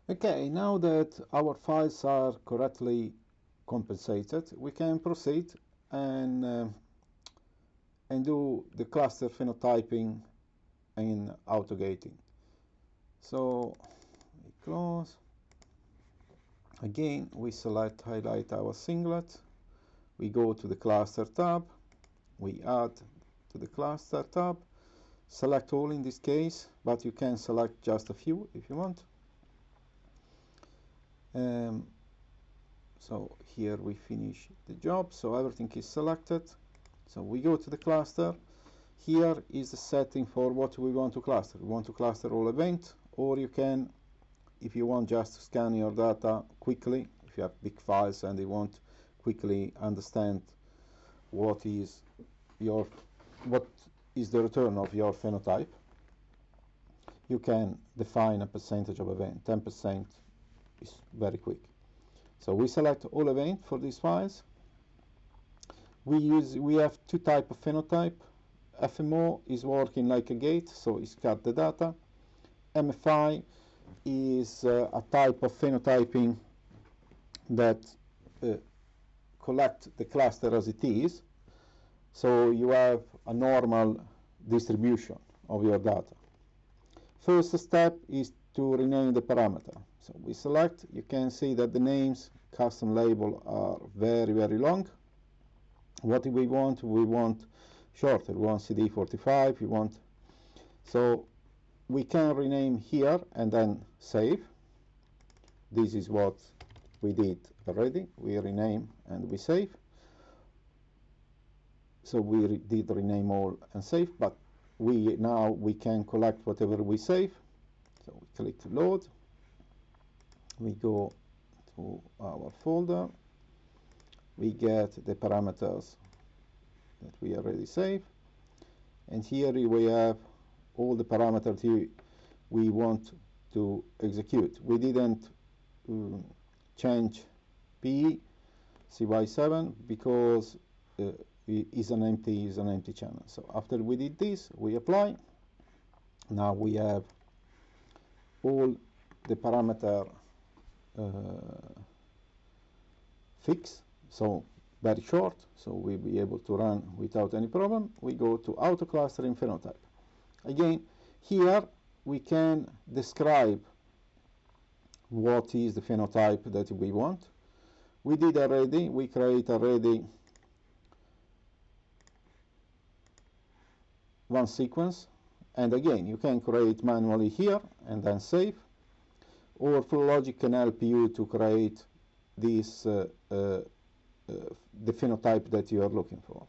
Okay, now that our files are correctly compensated, we can proceed and do the cluster phenotyping in autogating. So we close. Again, we highlight our singlet. We go to the cluster tab. We add to the cluster tab. Select all in this case, but you can select just a few if you want. So here we finish the job, so everything is selected. So we go to the cluster. Here is the setting for what we want to cluster. We want to cluster all event, or you can, if you want, just scan your data quickly. If you have big files and you want quickly understand what is the return of your phenotype, you can define a percentage of event. 10% is very quick. So we select all event for these files. We have two types of phenotype. FMO is working like a gate, so it's cut the data. MFI is a type of phenotyping that collect the cluster as it is, so you have a normal distribution of your data. First step is to rename the parameter. So we select. You can see that the names, custom label, are very, very long. What do we want? We want shorter. We want CD45. We want, so we can rename here and then save. This is what we did already. We rename and we save. So we did rename all and save, but now we can collect whatever we save. So we click load. We go to our folder. We get the parameters that we already saved, and here we have all the parameters we want to execute. We didn't change PE CY7 because is an empty channel. So after we did this, we apply. Now we have all the parameter fixed, so very short, so we'll be able to run without any problem. We go to auto clustering phenotype. Again, here we can describe what is the phenotype that we want. We did already, we create already one sequence, and again you can create manually here and then save, or FlowLogic can help you to create this the phenotype that you are looking for.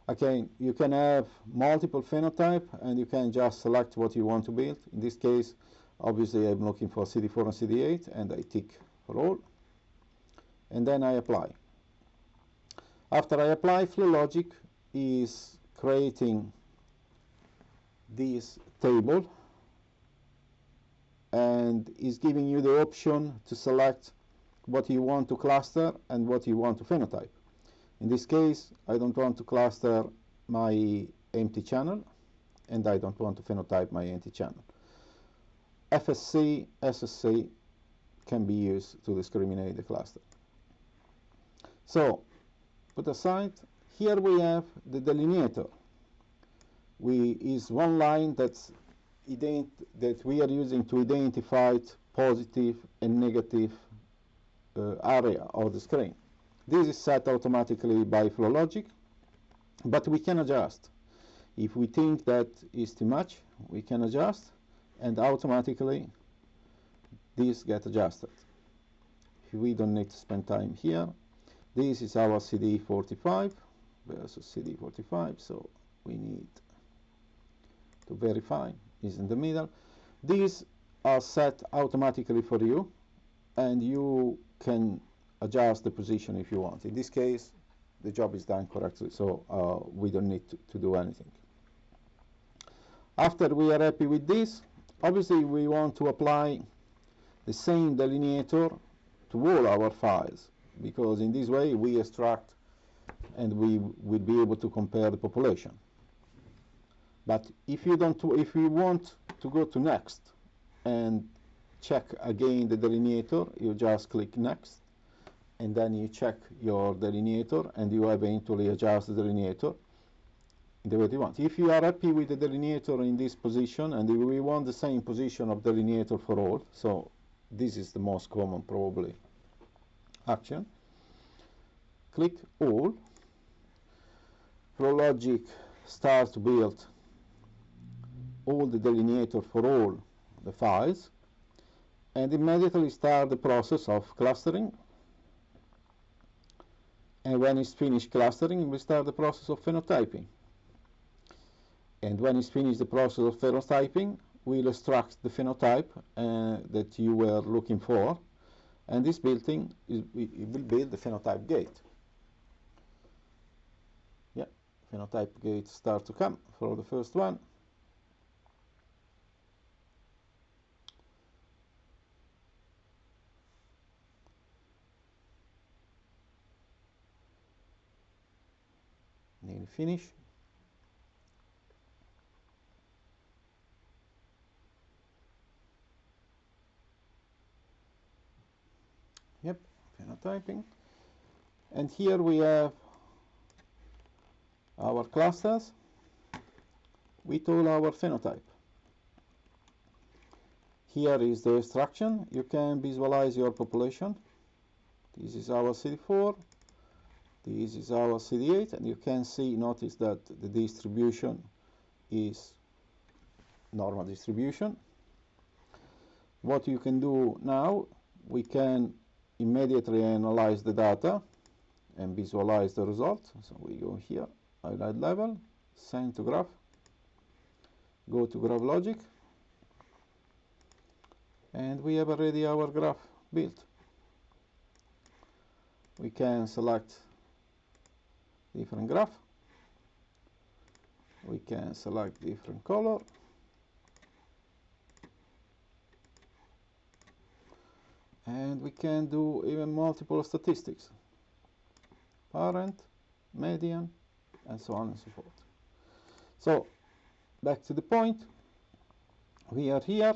Okay, you can have multiple phenotype and you can just select what you want to build. In this case, obviously I'm looking for CD4 and CD8, and I tick for all, and then I apply. After I apply, FlowLogic is creating this table and is giving you the option to select what you want to cluster and what you want to phenotype. In this case, I don't want to cluster my empty channel, and I don't want to phenotype my empty channel. FSC, SSC can be used to discriminate the cluster. So, put aside, here we have the delineator. Is one line that we are using to identify positive and negative area of the screen. This is set automatically by FlowLogic, but we can adjust. If we think that is too much, we can adjust, and automatically this gets adjusted. We don't need to spend time here. This is our CD45 versus CD45, so we need to verify is in the middle. These are set automatically for you, and you can adjust the position if you want. In this case, the job is done correctly, so we don't need to do anything. After we are happy with this, obviously we want to apply the same delineator to all our files, because in this way we extract and we will be able to compare the population. But if you want to go to next and check again the delineator, you just click next, and then you check your delineator, and you eventually adjust the delineator the way you want. If you are happy with the delineator in this position, and we want the same position of delineator for all, so this is the most common probably action, click all. FlowLogic starts to build all the delineator for all the files, and immediately start the process of clustering. And when it's finished clustering, we start the process of phenotyping. And when it's finished the process of phenotyping, we'll extract the phenotype that you were looking for, and this building it will build the phenotype gate. Yeah, phenotype gate start to come for the first one. Nearly finish. Yep, phenotyping. And here we have our clusters with all our phenotype. Here is the extraction. You can visualize your population. This is our CD4. This is our CD8, and you can see, notice that the distribution is normal distribution. What you can do now, we can immediately analyze the data and visualize the result. So we go here, highlight level, send to graph, go to GraphLogic, and we have already our graph built. We can select different graph, we can select different color, and we can do even multiple statistics, parent, median, and so on and so forth. So back to the point, we are here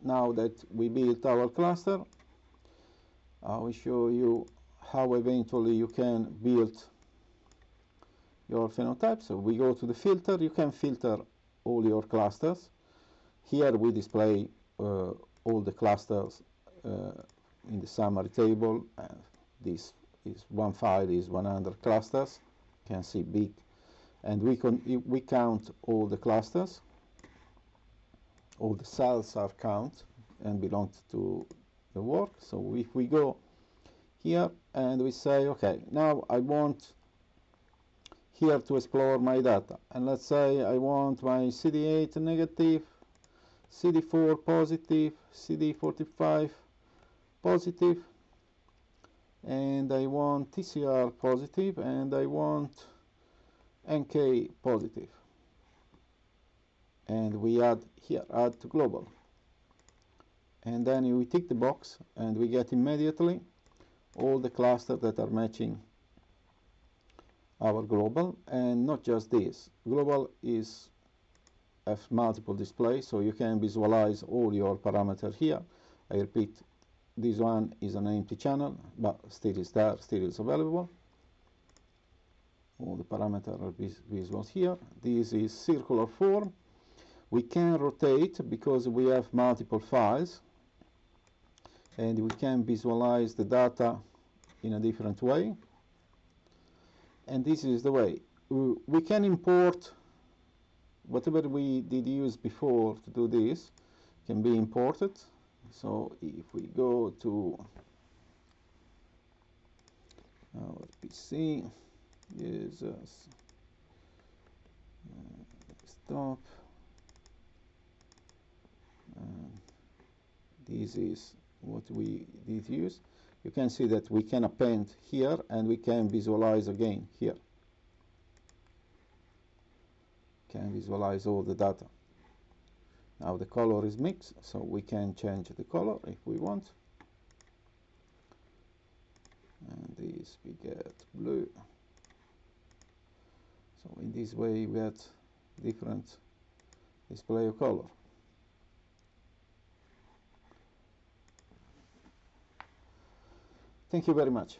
now that we built our cluster. I will show you how eventually you can build your phenotype. So we go to the filter. You can filter all your clusters. Here we display all the clusters in the summary table. This is one file is 100 clusters. You can see big, and we count all the clusters. All the cells are count and belong to the work. So if we go here and we say, okay, now I want here to explore my data, and let's say I want my CD8 negative, CD4 positive, CD45 positive, and I want TCR positive, and I want NK positive, and we add here, add to global, and then we tick the box, and we get immediately all the clusters that are matching our global. And not just this, global is have multiple displays, so you can visualize all your parameters here. I repeat, this one is an empty channel, but still is there, still is available. All the parameters are visual here. This is circular form. We can rotate because we have multiple files, and we can visualize the data in a different way. And this is the way we can import whatever we did use before to do this can be imported. So if we go to our PC, users, stop, this is what we did use. You can see that we can append here, and we can visualize again here. Can visualize all the data. Now the color is mixed, so we can change the color if we want. And this we get blue. So in this way we get different display of color. Thank you very much.